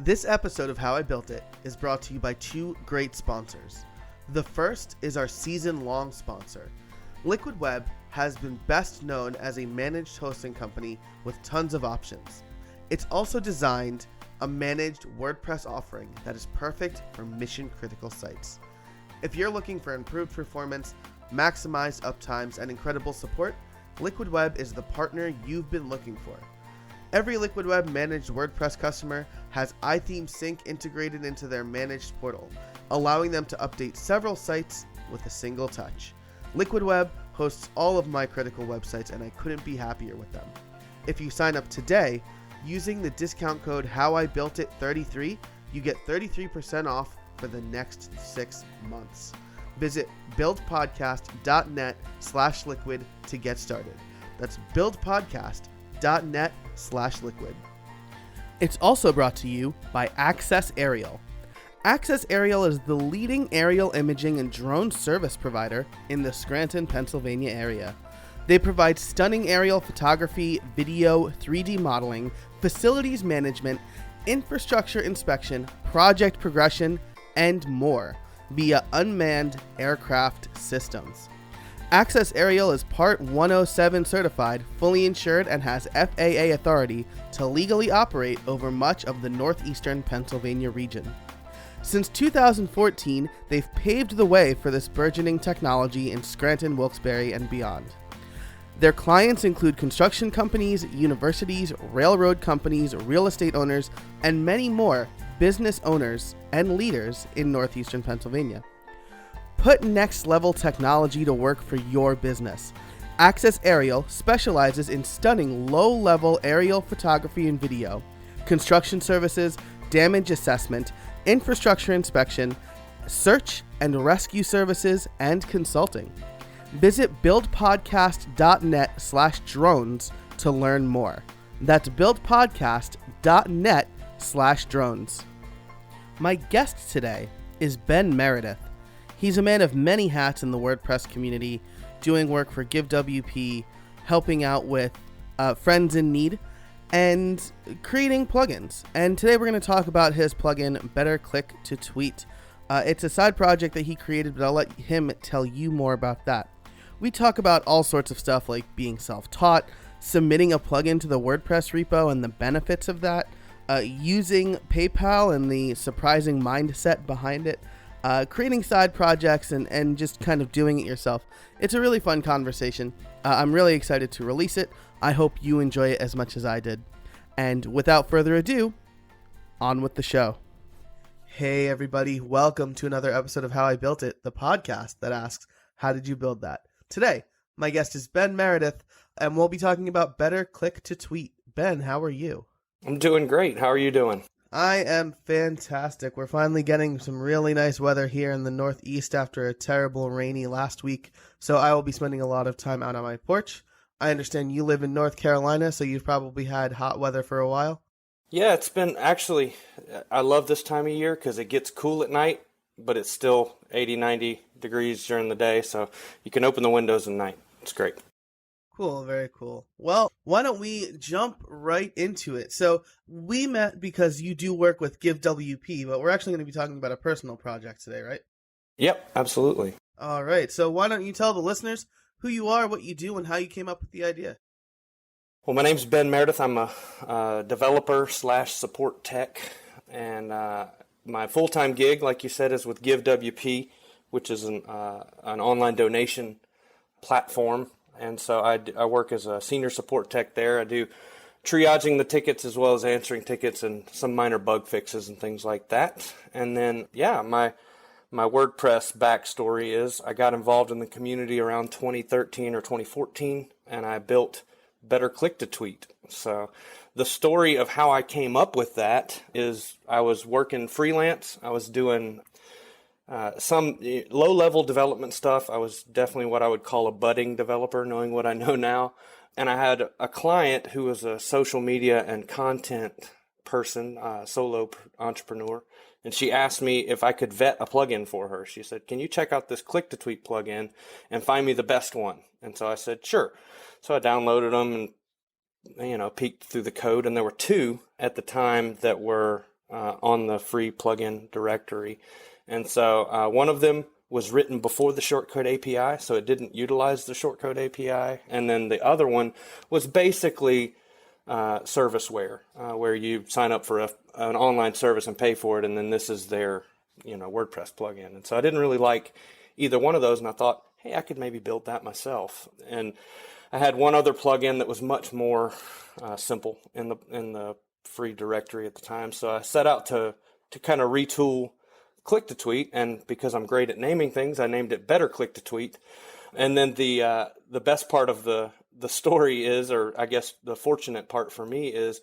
This episode of How I Built It is brought to you by two great sponsors. The first is our season-long sponsor. Liquid Web has been best known as a managed hosting company with tons of options. It's also designed a managed WordPress offering that is perfect for mission-critical sites. If you're looking for improved performance, maximized uptimes, and incredible support, Liquid Web is the partner you've been looking for. Every Liquid Web managed WordPress customer has iTheme Sync integrated into their managed portal, allowing them to update several sites with a single touch. Liquid Web hosts all of my critical websites, and I couldn't be happier with them. If you sign up today, using the discount code HowIBuiltIt33, you get 33% off for the next 6 months. Visit buildpodcast.net/liquid to get started. That's buildpodcast.net/liquid. It's also brought to you by Access Aerial. Access Aerial is the leading aerial imaging and drone service provider in the Scranton, Pennsylvania area. They provide stunning aerial photography, video, 3D modeling, facilities management, infrastructure inspection, project progression, and more via unmanned aircraft systems. Access Aerial is Part 107 certified, fully insured, and has FAA authority to legally operate over much of the northeastern Pennsylvania region. Since 2014, they've paved the way for this burgeoning technology in Scranton, Wilkes-Barre, and beyond. Their clients include construction companies, universities, railroad companies, real estate owners, and many more business owners and leaders in northeastern Pennsylvania. Put next-level technology to work for your business. Access Aerial specializes in stunning low-level aerial photography and video, construction services, damage assessment, infrastructure inspection, search and rescue services, and consulting. Visit buildpodcast.net/drones to learn more. That's buildpodcast.net/drones. My guest today is Ben Meredith. He's a man of many hats in the WordPress community, doing work for GiveWP, helping out with friends in need, and creating plugins. And today we're going to talk about his plugin, Better Click to Tweet. It's a side project that he created, but I'll let him tell you more about that. We talk about all sorts of stuff like being self-taught, submitting a plugin to the WordPress repo and the benefits of that, using PayPal and the surprising mindset behind it, creating side projects, and just kind of doing it yourself. It's a really fun conversation. I'm really excited to release it. I hope you enjoy it as much as I did. And without further ado, on with the show. Hey everybody, welcome to another episode of How I Built It, the podcast that asks, how did you build that? Today, my guest is Ben Meredith, and we'll be talking about Better Click to Tweet. Ben, how are you? I'm doing great. How are you doing? I am fantastic. We're finally getting some really nice weather here in the Northeast after a terrible rainy last week, so I will be spending a lot of time out on my porch. I understand you live in North Carolina, so you've probably had hot weather for a while. Yeah, it's been actually, I love this time of year because it gets cool at night, but it's still 80, 90 degrees during the day, so you can open the windows at night. It's great. Cool, very cool. Well, why don't we jump right into it? So we met because you do work with GiveWP, but we're actually going to be talking about a personal project today, right? Yep, absolutely. All right, so why don't you tell the listeners who you are, what you do, and how you came up with the idea? Well, my name's Ben Meredith. I'm a developer/support tech, and my full-time gig, like you said, is with GiveWP, which is an online donation platform. And so I work as a senior support tech there. I do triaging the tickets as well as answering tickets and some minor bug fixes and things like that. And then, yeah, my WordPress backstory is I got involved in the community around 2013 or 2014, and I built Better Click to Tweet. So the story of how I came up with that is I was working freelance. I was doing some low-level development stuff. I was definitely what I would call a budding developer, knowing what I know now. And I had a client who was a social media and content person, solo entrepreneur. And she asked me if I could vet a plugin for her. She said, can you check out this Click to Tweet plugin and find me the best one? And so I said, sure. So I downloaded them and, peeked through the code. And there were two at the time that were on the free plugin directory. And so one of them was written before the shortcode API, so it didn't utilize the shortcode API. And then the other one was basically serviceware, where you sign up for an online service and pay for it, and then this is their WordPress plugin. And so I didn't really like either one of those, and I thought, hey, I could maybe build that myself. And I had one other plugin that was much more simple in the free directory at the time. So I set out to kind of retool Click to Tweet, and because I'm great at naming things, I named it Better Click to Tweet. And then the best part of the story is, or I guess the fortunate part for me is,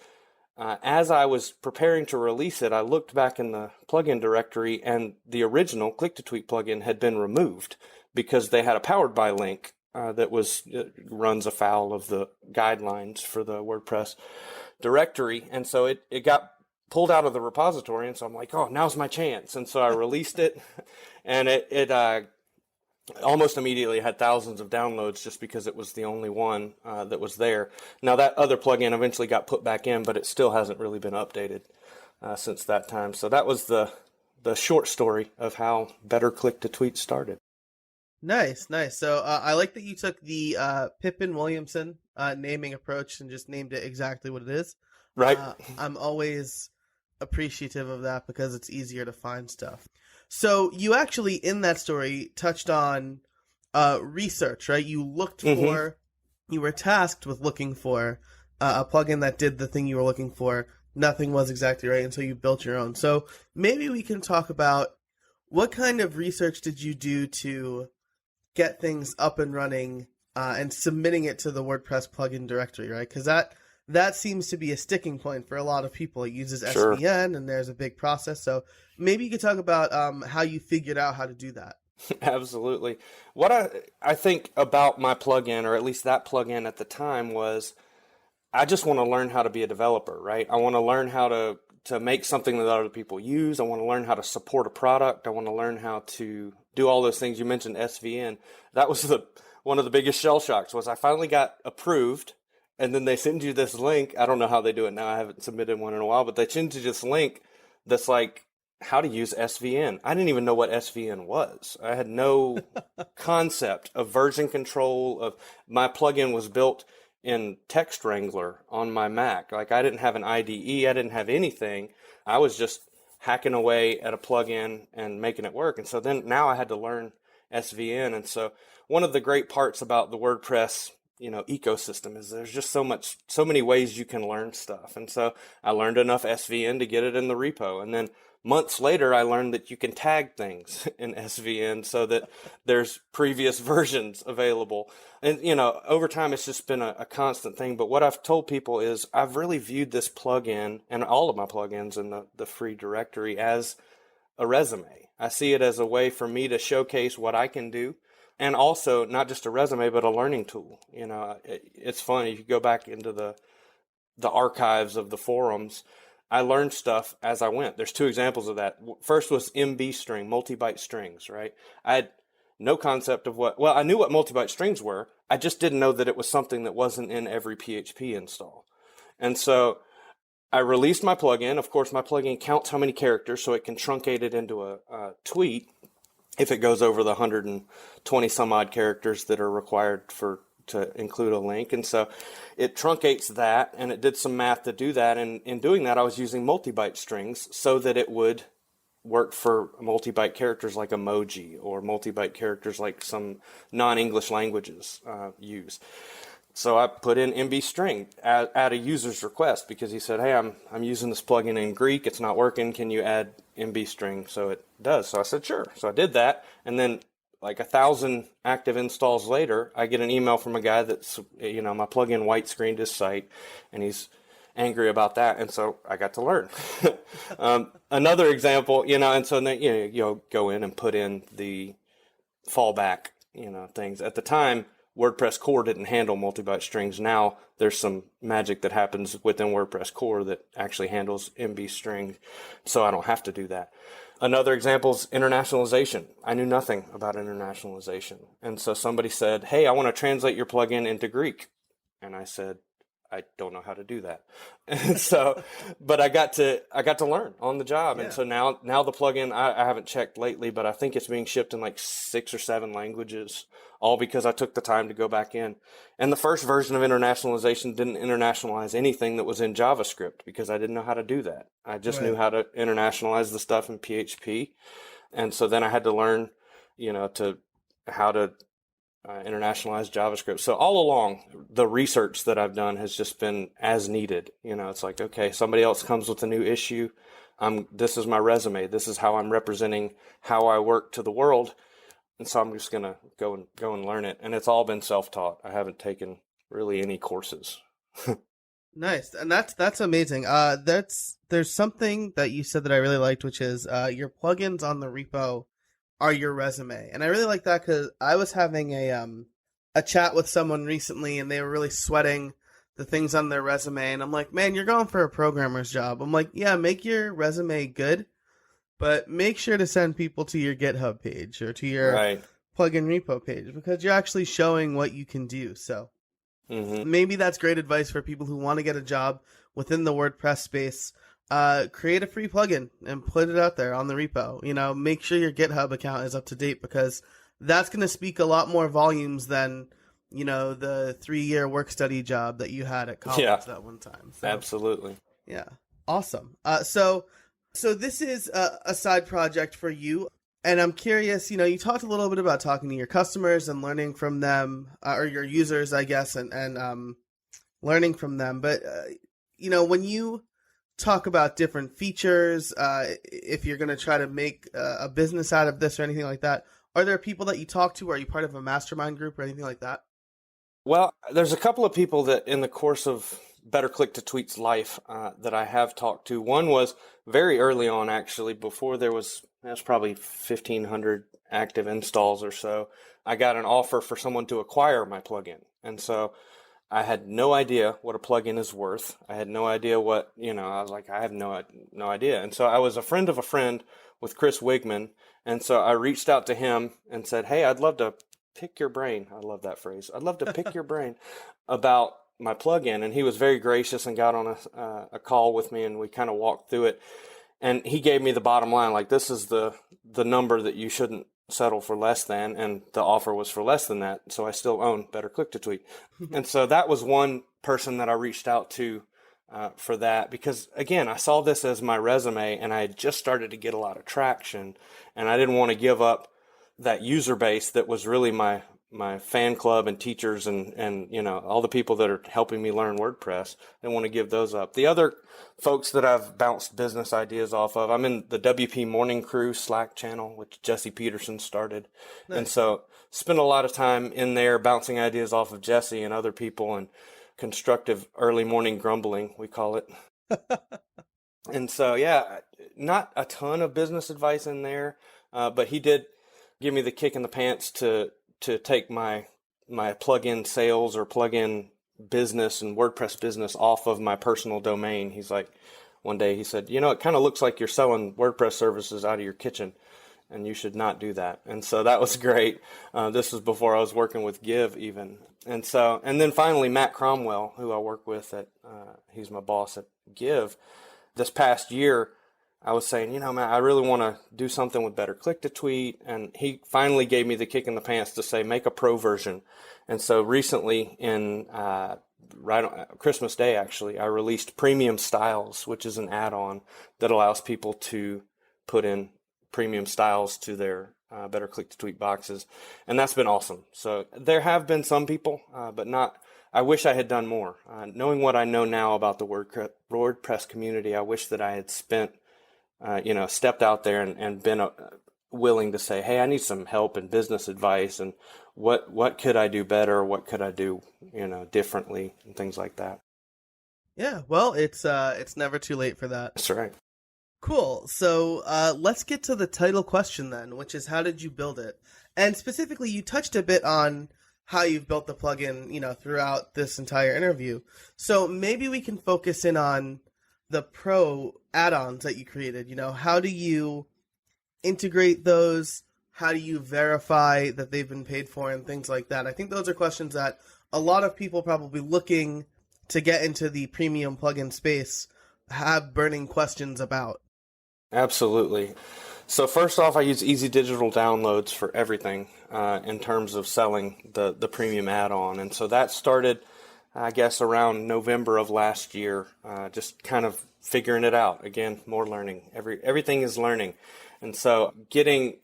as I was preparing to release it, I looked back in the plugin directory, and the original Click to Tweet plugin had been removed because they had a powered by link that runs afoul of the guidelines for the WordPress directory. And so it got pulled out of the repository. And so I'm like, oh, now's my chance. And so I released it, and it almost immediately had thousands of downloads just because it was the only one that was there. Now that other plugin eventually got put back in, but it still hasn't really been updated since that time. So that was the short story of how Better Click to Tweet started. Nice. So I like that you took the Pippin Williamson naming approach and just named it exactly what it is. Right. I'm always appreciative of that because it's easier to find stuff. So you actually, in that story, touched on research, right? You looked for, you were tasked with looking for a plugin that did the thing you were looking for. Nothing was exactly right until you built your own. So maybe we can talk about what kind of research did you do to get things up and running and submitting it to the WordPress plugin directory, right? Because that seems to be a sticking point for a lot of people. It uses Sure. SVN, and there's a big process. So maybe you could talk about how you figured out how to do that. Absolutely. What I think about my plugin, or at least that plugin at the time, was I just want to learn how to be a developer, right? I want to learn how to make something that other people use. I want to learn how to support a product. I want to learn how to do all those things. You mentioned SVN. That was one of the biggest shell shocks. Was I finally got approved, and then they send you this link. I don't know how they do it now. I haven't submitted one in a while, but they send you this link that's like how to use SVN. I didn't even know what SVN was. I had no concept of version control. Of my plugin was built in Text Wrangler on my Mac. Like, I didn't have an IDE. I didn't have anything. I was just hacking away at a plugin and making it work. And so then now I had to learn SVN. And so one of the great parts about the WordPress ecosystem is there's just so many ways you can learn stuff. And so I learned enough SVN to get it in the repo. And then months later, I learned that you can tag things in SVN so that there's previous versions available. And, over time, it's just been a constant thing. But what I've told people is I've really viewed this plugin and all of my plugins in the free directory as a resume. I see it as a way for me to showcase what I can do. And also not just a resume, but a learning tool. It's funny. If you go back into the archives of the forums, I learned stuff as I went. There's two examples of that. First was MB string, multi-byte strings, right? I had no concept of I knew what multi-byte strings were. I just didn't know that it was something that wasn't in every PHP install. And so I released my plugin. Of course, my plugin counts how many characters, so it can truncate it into a tweet if it goes over the 120 some odd characters that are required to include a link. And so it truncates that, and it did some math to do that. And in doing that, I was using multi-byte strings so that it would work for multi-byte characters like emoji, or multi-byte characters like some non-English languages use. So I put in MB string at a user's request, because he said, hey, I'm using this plugin in Greek. It's not working. Can you add MB string? So it does. So I said, sure. So I did that. And then like 1,000 active installs later, I get an email from a guy that's, my plugin white screened his site, and he's angry about that. And so I got to learn. Another example, and so then, you'll go in and put in the fallback, things. At the time, WordPress core didn't handle multi-byte strings. Now there's some magic that happens within WordPress core that actually handles MB string, so I don't have to do that. Another example is internationalization. I knew nothing about internationalization. And so somebody said, hey, I want to translate your plugin into Greek. And I said, I don't know how to do that. And so, but I got to learn on the job. Yeah. And so now the plugin, I haven't checked lately, but I think it's being shipped in like 6 or 7 languages, all because I took the time to go back in. And the first version of internationalization didn't internationalize anything that was in JavaScript because I didn't know how to do that. I just knew how to internationalize the stuff in PHP. And so then I had to learn, how to internationalize JavaScript. So all along, the research that I've done has just been as needed. It's like, okay, somebody else comes with a new issue. This is my resume. This is how I'm representing how I work to the world. And so I'm just going to go and learn it. And it's all been self-taught. I haven't taken really any courses. Nice. And that's amazing. There's something that you said that I really liked, which is your plugins on the repo are your resume. And I really like that because I was having a chat with someone recently and they were really sweating the things on their resume. And I'm like, man, you're going for a programmer's job. I'm like, yeah, make your resume good, but make sure to send people to your GitHub page or to your plugin repo page because you're actually showing what you can do. So maybe that's great advice for people who want to get a job within the WordPress space. Create a free plugin and put it out there on the repo. Make sure your GitHub account is up to date because that's going to speak a lot more volumes than, the 3-year work study job that you had at college that one time. So, absolutely. Yeah. Awesome. So this is a side project for you. And I'm curious, you talked a little bit about talking to your customers and learning from them, or your users, I guess, and learning from them. But, when you talk about different features, if you're going to try to make a business out of this or anything like that, are there people that you talk to? Are you part of a mastermind group or anything like that? Well, there's a couple of people that in the course of Better Click to Tweet's life that I have talked to. One was very early on, actually, before that's probably 1,500 active installs or so. I got an offer for someone to acquire my plugin. And so I had no idea what a plugin is worth. I had no idea what, I was like, I have no idea. And so I was a friend of a friend with Chris Wigman. And so I reached out to him and said, hey, I'd love to pick your brain. I love that phrase. I'd love to pick your brain about my plugin. And he was very gracious and got on a call with me and we kind of walked through it. And he gave me the bottom line, like, this is the number that you shouldn't settle for less than, and the offer was for less than that. So I still own Better Click to Tweet. And so that was one person that I reached out to for that, because again, I saw this as my resume and I had just started to get a lot of traction and I didn't want to give up that user base that was really my fan club and teachers and all the people that are helping me learn WordPress. I didn't want to give those up. The other folks that I've bounced business ideas off of, I'm in the WP Morning Crew Slack channel, which Jesse Peterson started. Nice. And so spent a lot of time in there bouncing ideas off of Jesse and other people and constructive early morning grumbling, we call it. And so, not a ton of business advice in there, but he did give me the kick in the pants to take my plugin sales or plugin business and WordPress business off of my personal domain. He's like, one day he said, it kind of looks like you're selling WordPress services out of your kitchen and you should not do that. And so that was great. This was before I was working with Give even. And then finally, Matt Cromwell, who I work with he's my boss at Give. This past year, I was saying, Matt, I really want to do something with Better Click to Tweet. And he finally gave me the kick in the pants to say, make a pro version. And so recently right on Christmas Day, actually, I released Premium Styles, which is an add-on that allows people to put in premium styles to their Better Click to Tweet boxes. And that's been awesome. So there have been some people, but not. I wish I had done more. Knowing what I know now about the WordPress community, I wish that I had stepped out there and been willing to say, hey, I need some help and business advice, and what could I do better? What could I do, differently, and things like that. Yeah, well, it's never too late for that. That's right. Cool. So let's get to the title question then, which is how did you build it? And specifically, you touched a bit on how you've built the plugin, throughout this entire interview. So maybe we can focus in on the pro add-ons that you created. How do you integrate those? How do you verify that they've been paid for and things like that? I think those are questions that a lot of people probably looking to get into the premium plugin space have burning questions about? Absolutely. So first off, I use Easy Digital Downloads for everything in terms of selling the premium add-on. And so that started, I guess, around November of last year, just kind of figuring it out. Again, more learning. Everything is learning. And so getting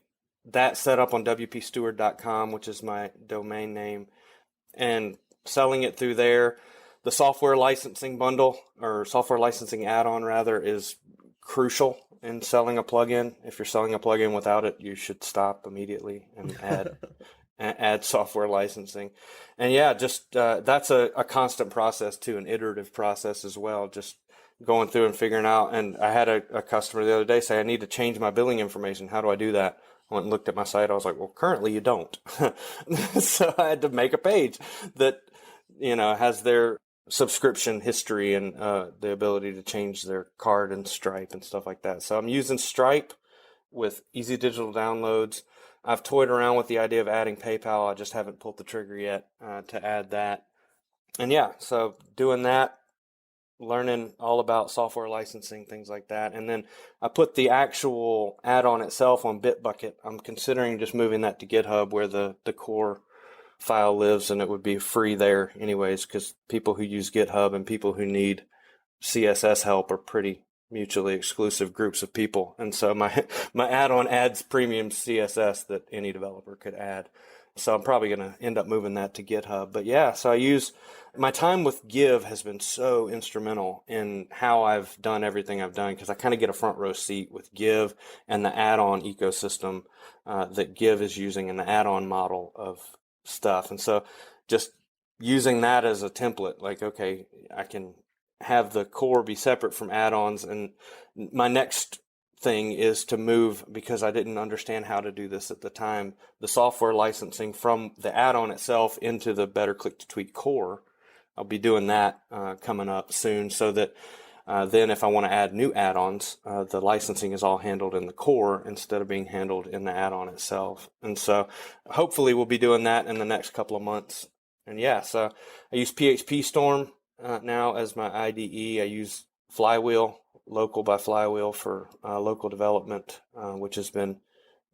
that set up on WPSteward.com, which is my domain name, and selling it through there. The software licensing bundle, or software licensing add-on rather, is crucial in selling a plugin. If you're selling a plugin without it, you should stop immediately and add software licensing. And yeah, just that's a constant process too, an iterative process as well, just going through and figuring out. And I had a customer the other day say, I need to change my billing information. How do I do that? I went and looked at my site. I was like, well, currently you don't. So I had to make a page that, has their subscription history and the ability to change their card and Stripe and stuff like that. So I'm using Stripe with Easy Digital Downloads. I've toyed around with the idea of adding PayPal. I just haven't pulled the trigger yet to add that. And yeah, so doing that, learning all about software licensing, things like that. And then I put the actual add-on itself on Bitbucket. I'm considering just moving that to GitHub where the core file lives, and it would be free there anyways, because people who use GitHub and people who need CSS help are pretty mutually exclusive groups of people. And so my add-on adds premium CSS that any developer could add. So I'm probably going to end up moving that to GitHub. But yeah, so my time with Give has been so instrumental in how I've done everything I've done, because I kind of get a front row seat with Give and the add-on ecosystem that Give is using in the add-on model of stuff. And so just using that as a template, like, okay, I can have the core be separate from add-ons. And my next thing is to move, because I didn't understand how to do this at the time, the software licensing from the add-on itself into the Better Click to Tweet core. I'll be doing that coming up soon, so that then if I want to add new add-ons, the licensing is all handled in the core instead of being handled in the add-on itself. And so hopefully we'll be doing that in the next couple of months. And yeah, so I use PHP Storm now as my IDE. I use Flywheel, Local by Flywheel, for local development, which has been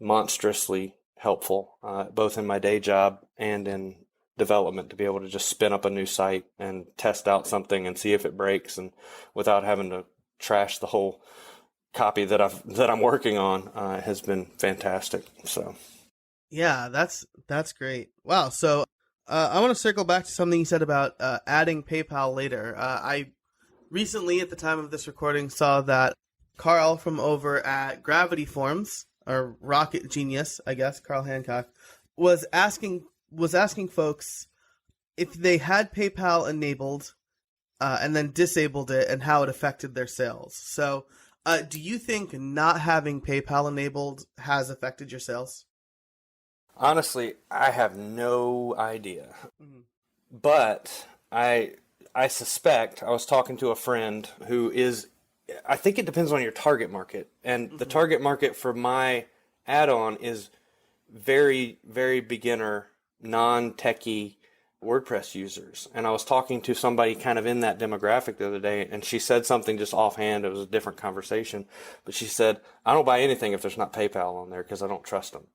monstrously helpful, both in my day job and in development, to be able to just spin up a new site and test out something and see if it breaks, and without having to trash the whole copy that I'm working on, has been fantastic. So yeah, that's great. Wow. So I want to circle back to something you said about adding PayPal later. I recently, at the time of this recording, saw that Carl from over at Gravity Forms, or Rocket Genius, I guess, Carl Hancock, was asking folks if they had PayPal enabled and then disabled it, and how it affected their sales. So do you think not having PayPal enabled has affected your sales? Honestly, I have no idea. Mm-hmm. But I suspect, I was talking to a friend who is, I think it depends on your target market. And the target market for my add-on is very, very beginner, non-techie WordPress users. And I was talking to somebody kind of in that demographic the other day, and she said something just offhand. It was a different conversation. But she said, I don't buy anything if there's not PayPal on there because I don't trust them.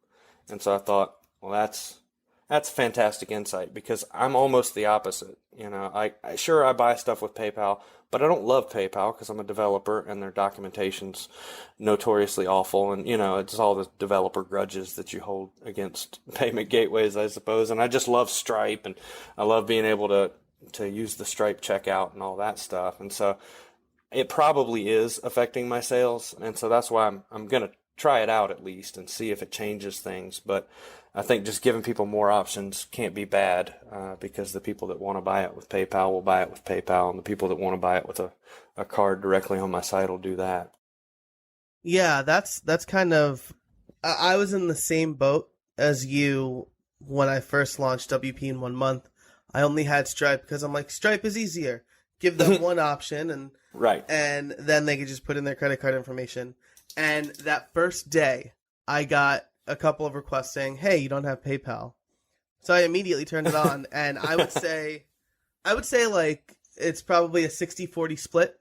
And so I thought, well, that's fantastic insight, because I'm almost the opposite. I buy stuff with PayPal, but I don't love PayPal because I'm a developer and their documentation's notoriously awful. And, it's all the developer grudges that you hold against payment gateways, I suppose. And I just love Stripe, and I love being able to use the Stripe checkout and all that stuff. And so it probably is affecting my sales. And so that's why I'm going to try it out at least and see if it changes things. But I think just giving people more options can't be bad, because the people that want to buy it with PayPal will buy it with PayPal, and the people that want to buy it with a card directly on my site will do that. Yeah, that's kind of, I was in the same boat as you when I first launched WP in 1 month. I only had Stripe because I'm like, Stripe is easier. Give them one option, and right, and then they could just put in their credit card information. And that first day, I got a couple of requests saying, hey, you don't have PayPal. So I immediately turned it on, and I would say like it's probably a 60-40 split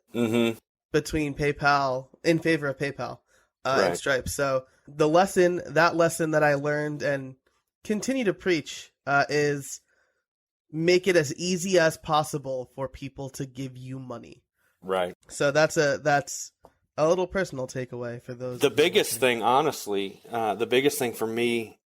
between PayPal, in favor of PayPal, and Right. Stripe. So that lesson that I learned and continue to preach is make it as easy as possible for people to give you money. Right. So that's a little personal takeaway for those. The biggest thing, honestly, the biggest thing for me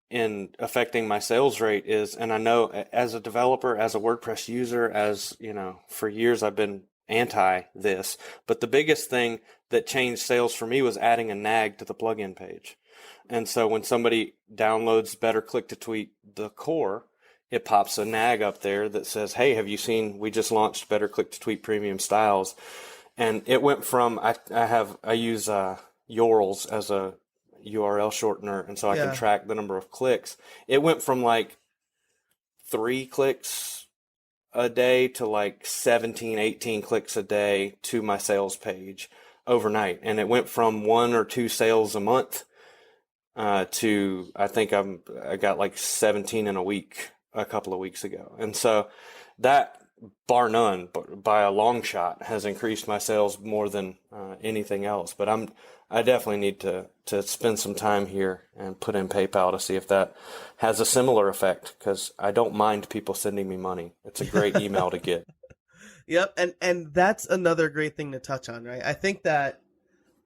in affecting my sales rate is, and I know as a developer, as a WordPress user, as you know, for years I've been anti this, but the biggest thing that changed sales for me was adding a nag to the plugin page. And so when somebody downloads Better Click to Tweet the core, it pops a nag up there that says, hey, have you seen, we just launched Better Click to Tweet Premium Styles. And it went from, I use Yorls as a URL shortener, and so I can track the number of clicks. It went from like 3 clicks a day to like 17, 18 clicks a day to my sales page overnight. And it went from 1 or 2 sales a month to, I think I got like 17 in a week a couple of weeks ago. And so that, bar none, but by a long shot, has increased my sales more than anything else. But I definitely need to spend some time here and put in PayPal to see if that has a similar effect, because I don't mind people sending me money. It's a great email to get. Yep, and that's another great thing to touch on, right? I think that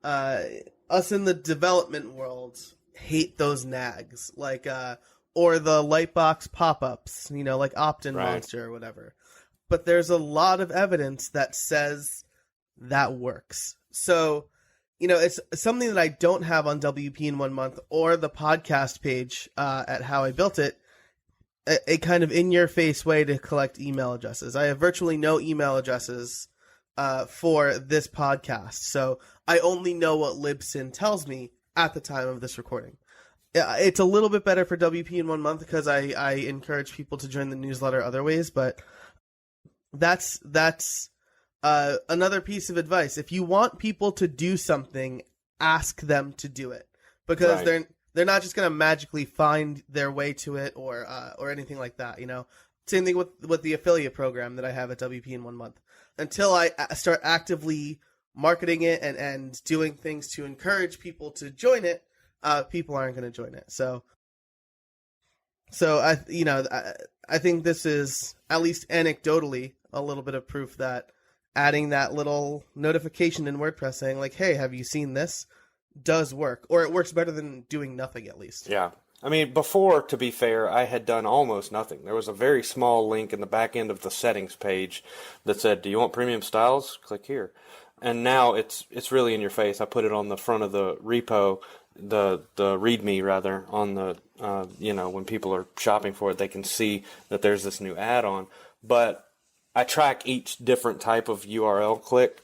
us in the development world hate those nags, like or the lightbox pop-ups, you know, like opt-in monster or whatever. But there's a lot of evidence that says that works. So, you know, it's something that I don't have on WP in 1 month or the podcast page at How I Built It, a kind of in-your-face way to collect email addresses. I have virtually no email addresses for this podcast, so I only know what Libsyn tells me at the time of this recording. It's a little bit better for WP in 1 month because I encourage people to join the newsletter other ways, but that's another piece of advice. If you want people to do something, ask them to do it, because they're not just going to magically find their way to it or anything like that. You know, same thing with the affiliate program that I have at WP in 1 month. Until I start actively marketing it and doing things to encourage people to join it, people aren't going to join it. So I think this is, at least anecdotally, a little bit of proof that adding that little notification in WordPress saying like, hey, have you seen this, does work, or it works better than doing nothing, at least. Yeah. I mean, before, to be fair, I had done almost nothing. There was a very small link in the back end of the settings page that said, do you want premium styles? Click here. And now it's really in your face. I put it on the front of the repo, the README rather, on the, when people are shopping for it, they can see that there's this new add-on. But I track each different type of URL click,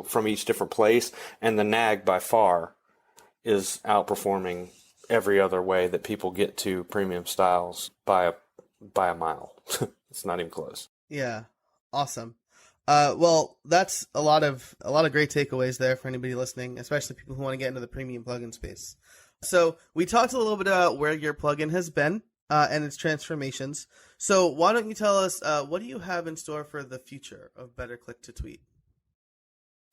from each different place, and the nag by far is outperforming every other way that people get to premium styles by a mile. It's not even close. Yeah. Awesome. Well, that's a lot of great takeaways there for anybody listening, especially people who want to get into the premium plugin space. So we talked a little bit about where your plugin has been and its transformations. So why don't you tell us, what do you have in store for the future of Better Click to Tweet?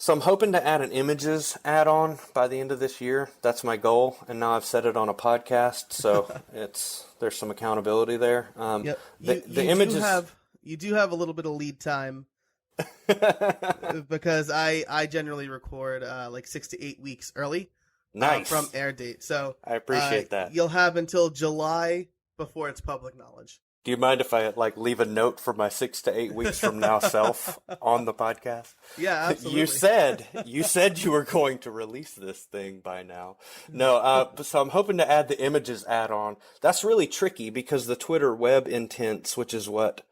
So I'm hoping to add an images add-on by the end of this year. That's my goal, and now I've said it on a podcast, so there's some accountability there. Yep. The images, you do have a little bit of lead time because I generally record like 6 to 8 weeks early. Nice. From air date. So I appreciate that. You'll have until July before it's public knowledge. Do you mind if I leave a note for my 6 to 8 weeks from now self on the podcast? Yeah, absolutely. You said you were going to release this thing by now. No, so I'm hoping to add the images add-on. That's really tricky because the Twitter web intents, which is what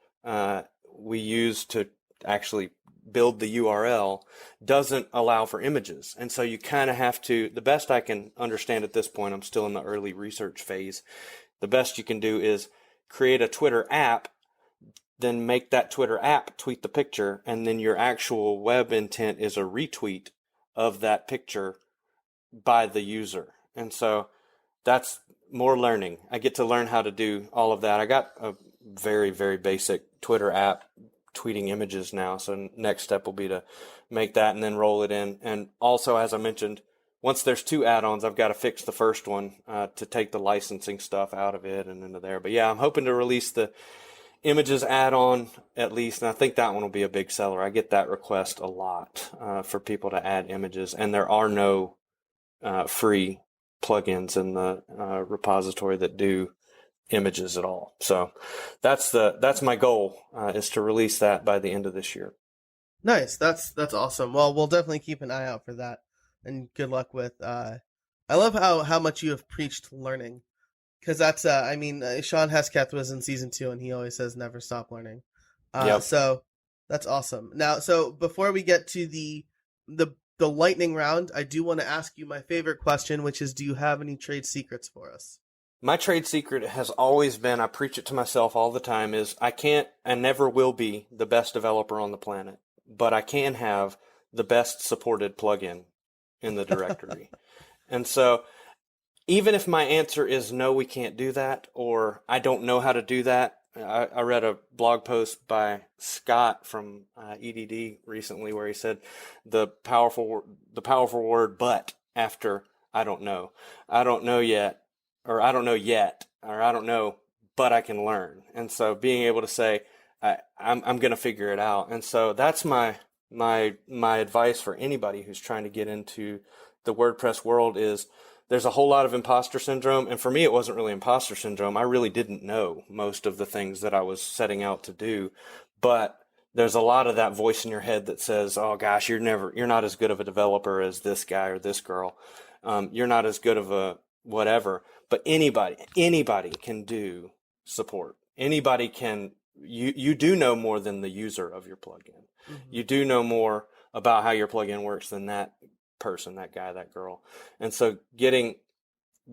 we use to actually build the URL, doesn't allow for images. And so you kind of have to, the best I can understand at this point, I'm still in the early research phase, the best you can do is create a Twitter app, then make that Twitter app tweet the picture, and then your actual web intent is a retweet of that picture by the user. And so that's more learning. I get to learn how to do all of that. I got a very, very basic Twitter app tweeting images now. So next step will be to make that and then roll it in. And also, as I mentioned, once there's 2 add-ons, I've got to fix the first one to take the licensing stuff out of it and into there. But yeah, I'm hoping to release the images add-on at least, and I think that one will be a big seller. I get that request a lot for people to add images, and there are no free plugins in the repository that do images at all. So that's my goal, is to release that by the end of this year. Nice. That's awesome. Well, we'll definitely keep an eye out for that, and good luck with. I love how much you have preached learning, because that's Sean Hesketh was in season 2, and he always says never stop learning. Yep. So that's awesome. Now, so before we get to the lightning round, I do want to ask you my favorite question, which is, do you have any trade secrets for us? My trade secret has always been, I preach it to myself all the time, is I can't and never will be the best developer on the planet, but I can have the best supported plugin in the directory. And so even if my answer is no, we can't do that, or I don't know how to do that, I read a blog post by Scott from EDD recently where he said the powerful word "but" after I don't know yet, or I don't know yet, or I don't know, but I can learn. And so being able to say I'm going to figure it out, and so that's my advice for anybody who's trying to get into the WordPress world is, there's a whole lot of imposter syndrome. And for me, it wasn't really imposter syndrome. I really didn't know most of the things that I was setting out to do. But there's a lot of that voice in your head that says, oh gosh, you're not as good of a developer as this guy or this girl. You're not as good of a whatever. But anybody can do support. Anybody can, you do know more than the user of your plugin. Mm-hmm. You do know more about how your plugin works than that person, that guy, that girl. And so getting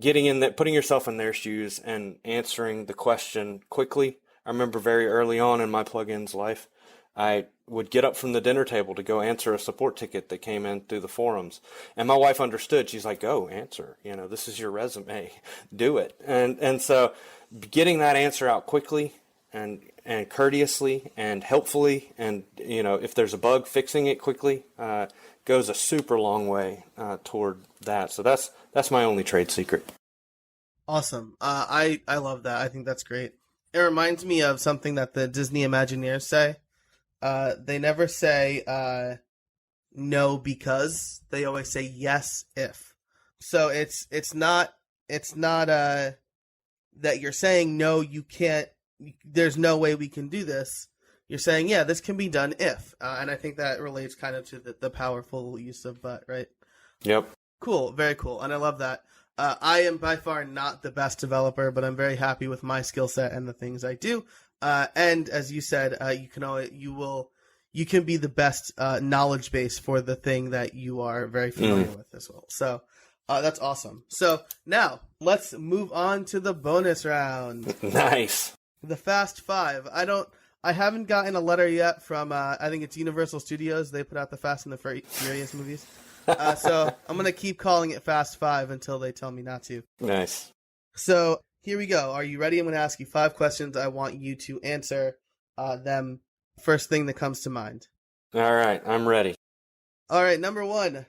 in that, putting yourself in their shoes and answering the question quickly. I remember very early on in my plugin's life, I would get up from the dinner table to go answer a support ticket that came in through the forums. And my wife understood. She's like, go answer, this is your resume, do it. And so getting that answer out quickly and courteously and helpfully, and if there's a bug, fixing it quickly goes a super long way toward that. So that's my only trade secret. Awesome. I love that. I think that's great. It reminds me of something that the Disney Imagineers say. They never say no because, they always say yes if. So it's not that you're saying no, you can't. There's no way we can do this. You're saying, yeah, this can be done if. And I think that relates kind of to the powerful use of but, right? Yep. Cool. Very cool. And I love that. I am by far not the best developer, but I'm very happy with my skill set and the things I do. And as you said, you can be the best knowledge base for the thing that you are very familiar with as well. So that's awesome. So now let's move on to the bonus round. Nice. The Fast Five. I haven't gotten a letter yet from, I think it's Universal Studios. They put out the Fast and the Furious movies. So I'm going to keep calling it Fast Five until they tell me not to. Nice. So here we go. Are you ready? I'm going to ask you 5 questions. I want you to answer them first thing that comes to mind. All right. I'm ready. All right. Number 1.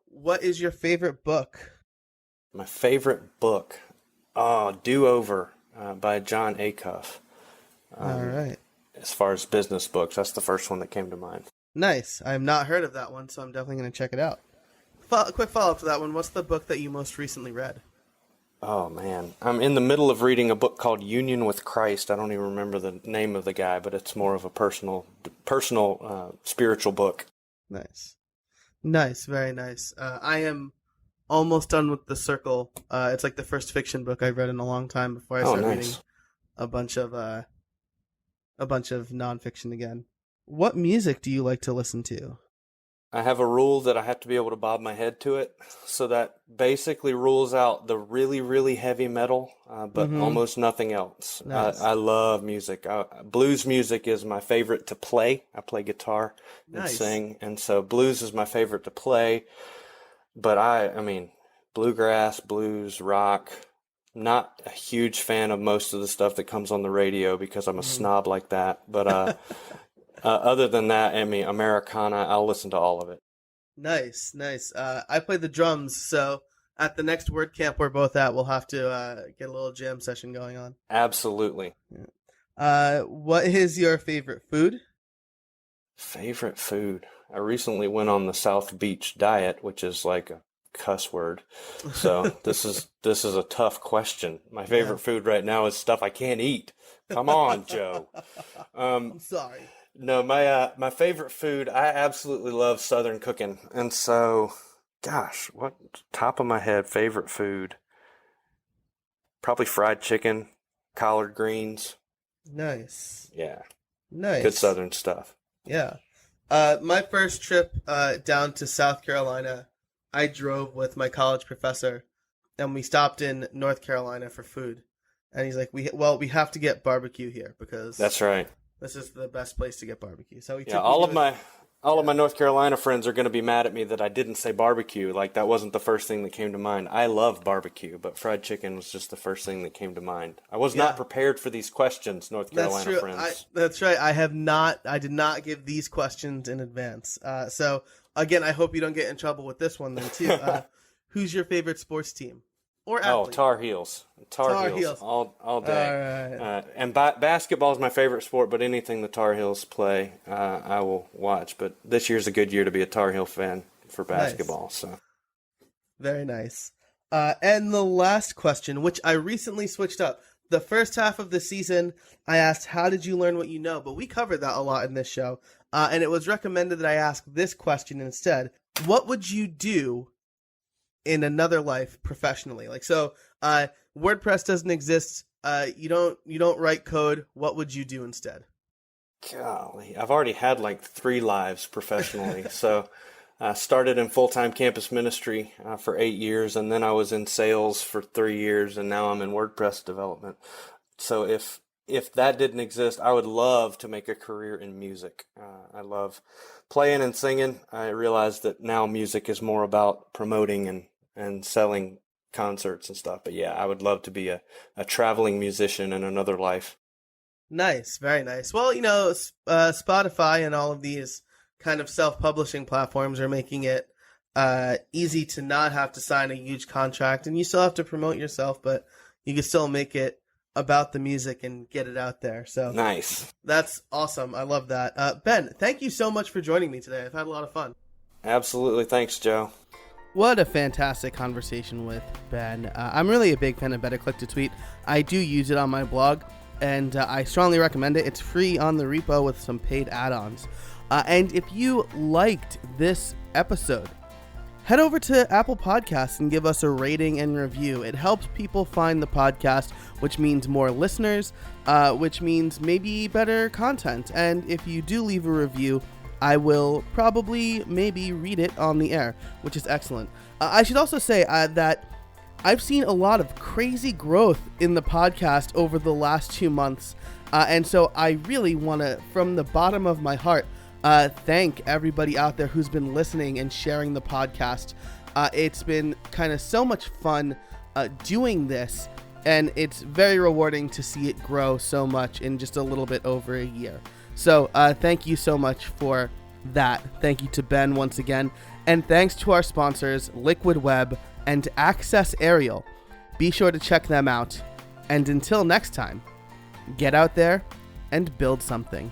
What is your favorite book? My favorite book? Oh, Do Over by John Acuff. All right. As far as business books, that's the first one that came to mind. Nice. I have not heard of that one, so I'm definitely going to check it out. Quick follow-up to that one. What's the book that you most recently read? Oh, man. I'm in the middle of reading a book called Union with Christ. I don't even remember the name of the guy, but it's more of a personal spiritual book. Nice. Nice. Very nice. I am almost done with The Circle. It's like the first fiction book I've read in a long time before I start reading a bunch of nonfiction again. What music do you like to listen to? I have a rule that I have to be able to bob my head to it. So that basically rules out the really, really heavy metal, but almost nothing else. Nice. I love music. Blues music is my favorite to play. I play guitar and sing. And so blues is my favorite to play. But I mean, bluegrass, blues, rock. Not a huge fan of most of the stuff that comes on the radio because I'm a snob like that. But Other than that, I mean, Americana, I'll listen to all of it. Nice, nice. I play the drums, so at the next WordCamp we're both at, we'll have to get a little jam session going on. Absolutely. What is your favorite food? Favorite food? I recently went on the South Beach diet, which is like a cuss word. So this is a tough question. My favorite food right now is stuff I can't eat. Come on, Joe. I'm sorry. No, my favorite food, I absolutely love Southern cooking. And so, gosh, what top of my head favorite food? Probably fried chicken, collard greens. Nice. Yeah. Nice. Good Southern stuff. Yeah. My first trip down to South Carolina, I drove with my college professor, and we stopped in North Carolina for food. And he's like, we have to get barbecue here because That's right. this is the best place to get barbecue. So he Yeah, all of my North Carolina friends are going to be mad at me that I didn't say barbecue. Like, that wasn't the first thing that came to mind. I love barbecue, but fried chicken was just the first thing that came to mind. I was not prepared for these questions, North Carolina friends. That's right. I did not give these questions in advance. So again, I hope you don't get in trouble with this one then too. Who's your favorite sports team? Or athlete? Oh, Tar Heels. Tar Heels. All day. All right. And basketball is my favorite sport, but anything the Tar Heels play, I will watch. But this year's a good year to be a Tar Heel fan for basketball. Nice. So very nice. And the last question, which I recently switched up. The first half of the season, I asked, how did you learn what you know? But we covered that a lot in this show. And it was recommended that I ask this question instead. What would you do in another life professionally? Like, so WordPress doesn't exist. You don't write code. What would you do instead? Golly, I've already had like 3 lives professionally. So I started in full-time campus ministry for 8 years, and then I was in sales for 3 years, and now I'm in WordPress development. So if that didn't exist, I would love to make a career in music. I love playing and singing. I realize that now music is more about promoting and selling concerts and stuff. But yeah, I would love to be a traveling musician in another life. Nice, very nice. Well, Spotify and all of these kind of self-publishing platforms are making it easy to not have to sign a huge contract, and you still have to promote yourself, but you can still make it about the music and get it out there. So nice. That's awesome. I love that. Ben, thank you so much for joining me today. I've had a lot of fun. Absolutely. Thanks, Joe. What a fantastic conversation with Ben. I'm really a big fan of Better Click to Tweet. I do use it on my blog, and I strongly recommend it. It's free on the repo with some paid add-ons. And if you liked this episode, head over to Apple Podcasts and give us a rating and review. It helps people find the podcast, which means more listeners, which means maybe better content. And if you do leave a review, I will maybe read it on the air, which is excellent. I should also say that I've seen a lot of crazy growth in the podcast over the last 2 months. And so I really want to, from the bottom of my heart, thank everybody out there who's been listening and sharing the podcast. It's been kind of so much fun doing this, and it's very rewarding to see it grow so much in just a little bit over a year. So thank you so much for that. Thank you to Ben once again. And thanks to our sponsors, Liquid Web and Access Aerial. Be sure to check them out. And until next time, get out there and build something.